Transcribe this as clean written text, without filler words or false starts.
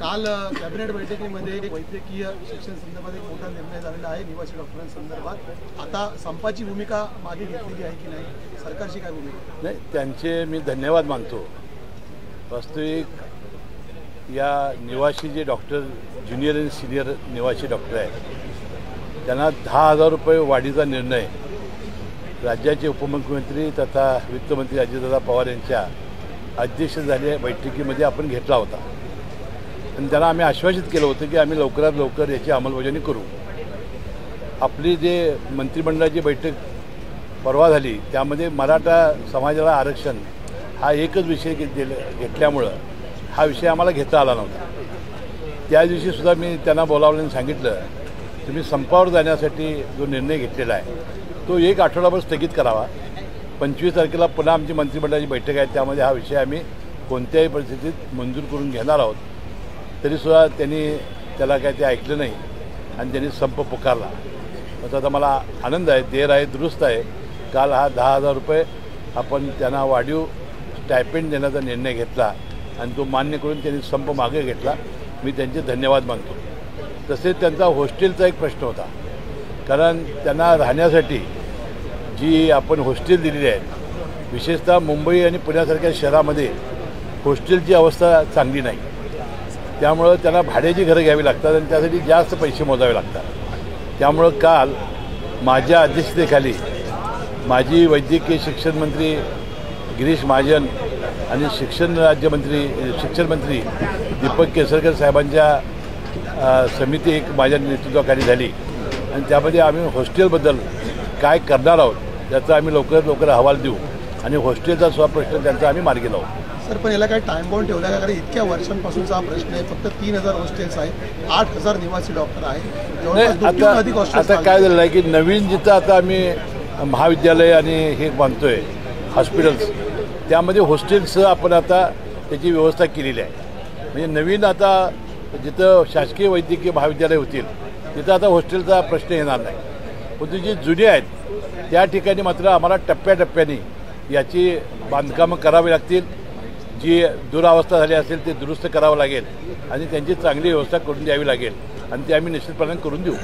काल कॅबिनेट बैठकीमध्ये वैद्यकीय शिक्षण संदर्भात एक मोठा निर्णय झालेला आहे निवासी डॉक्टरांसंदर्भात। आता संपाची भूमिका मागे घेतलेली आहे की नाही, सरकारची काय भूमिका? नाही, त्यांचे मी धन्यवाद मानतो। वास्तविक या निवासी जे डॉक्टर ज्युनियर आणि सिनियर निवासी डॉक्टर आहेत त्यांना 10,000 रुपये वाढीचा निर्णय राज्याचे उपमुख्यमंत्री तथा वित्तमंत्री अजितदादा पवार यांच्या अध्यक्ष झालेल्या बैठकीमध्ये आपण घेतला होता आणि त्यांना आम्ही आश्वासित केलं होतं की आम्ही लवकरात लवकर याची अंमलबजावणी करू। आपली जे मंत्रिमंडळाची बैठक परवा झाली त्यामध्ये मराठा समाजाला आरक्षण हा एकच विषय घेतल्यामुळं हा विषय आम्हाला घेता आला नव्हता। त्या दिवशीसुद्धा मी त्यांना बोलावलं आणि सांगितलं तुम्ही संपावर जाण्यासाठी जो निर्णय घेतलेला आहे तो एक आठवडाभर स्थगित करावा। 25 तारखेला पुन्हा आमची मंत्रिमंडळाची बैठक आहे, त्यामध्ये हा विषय आम्ही कोणत्याही परिस्थितीत मंजूर करून घेणार आहोत। तरीसुद्धा त्यांनी त्याला काय ते ऐकलं नाही आणि त्यांनी संप पुकारला। आता मला आनंद आहे, देर आहे दुरुस्त आहे। काल हा 10,000 रुपये आपण त्यांना वाढीव स्टायपेंड देण्याचा निर्णय घेतला आणि तो मान्य करून त्यांनी संप मागे घेतला। मी त्यांचे धन्यवाद मानतो। तसेच त्यांचा हॉस्टेलचा एक प्रश्न होता, कारण त्यांना राहण्यासाठी जी आपण हॉस्टेल दिलेली आहेत विशेषतः मुंबई आणि पुण्यासारख्या शहरामध्ये हॉस्टेलची अवस्था चांगली नाही, त्यामुळं त्यांना भाड्याची घरं घ्यावी लागतात आणि त्यासाठी जास्त पैसे मोजावे लागतात। त्यामुळं काल माझ्या अध्यक्षतेखाली माजी वैद्यकीय शिक्षण मंत्री गिरीश महाजन आणि शिक्षण मंत्री दीपक केसरकर साहेबांच्या समिती एक माझ्या नेतृत्वाखाली झाली आणि त्यामध्ये आम्ही हॉस्टेलबद्दल काय करणार आहोत याचा आम्ही लवकरात लवकर अहवाल देऊ आणि हॉस्टेलचा प्रश्न त्यांचा आम्ही मार्गी लावू। सर, पण याला काय टाइम बाउंड ठेवला का? कारण इतक्या वर्षांपासूनचा हा प्रश्न आहे। फक्त 3,000 हॉस्टेल्स आहेत, 8,000 निवासी डॉक्टर आहेत। आता काय झालं आहे की नवीन जिथं आता आम्ही महाविद्यालय आणि हे बांधतोय हॉस्पिटल्स त्यामध्ये हॉस्टेल्सचं आपण आता त्याची व्यवस्था केलेली आहे। म्हणजे नवीन आता जिथं शासकीय वैद्यकीय महाविद्यालय होतील तिथं आता हॉस्टेलचा प्रश्न येणार नाही। परंतु जी जुनी आहेत त्या ठिकाणी मात्र आम्हाला टप्प्याटप्प्याने याची बांधकामं करावी लागतील। जी दुरावस्था झाली असेल ते दुरुस्त करावं लागेल आणि त्यांची चांगली व्यवस्था करून द्यावी लागेल आणि ते आम्ही निश्चितपणे करून देऊ।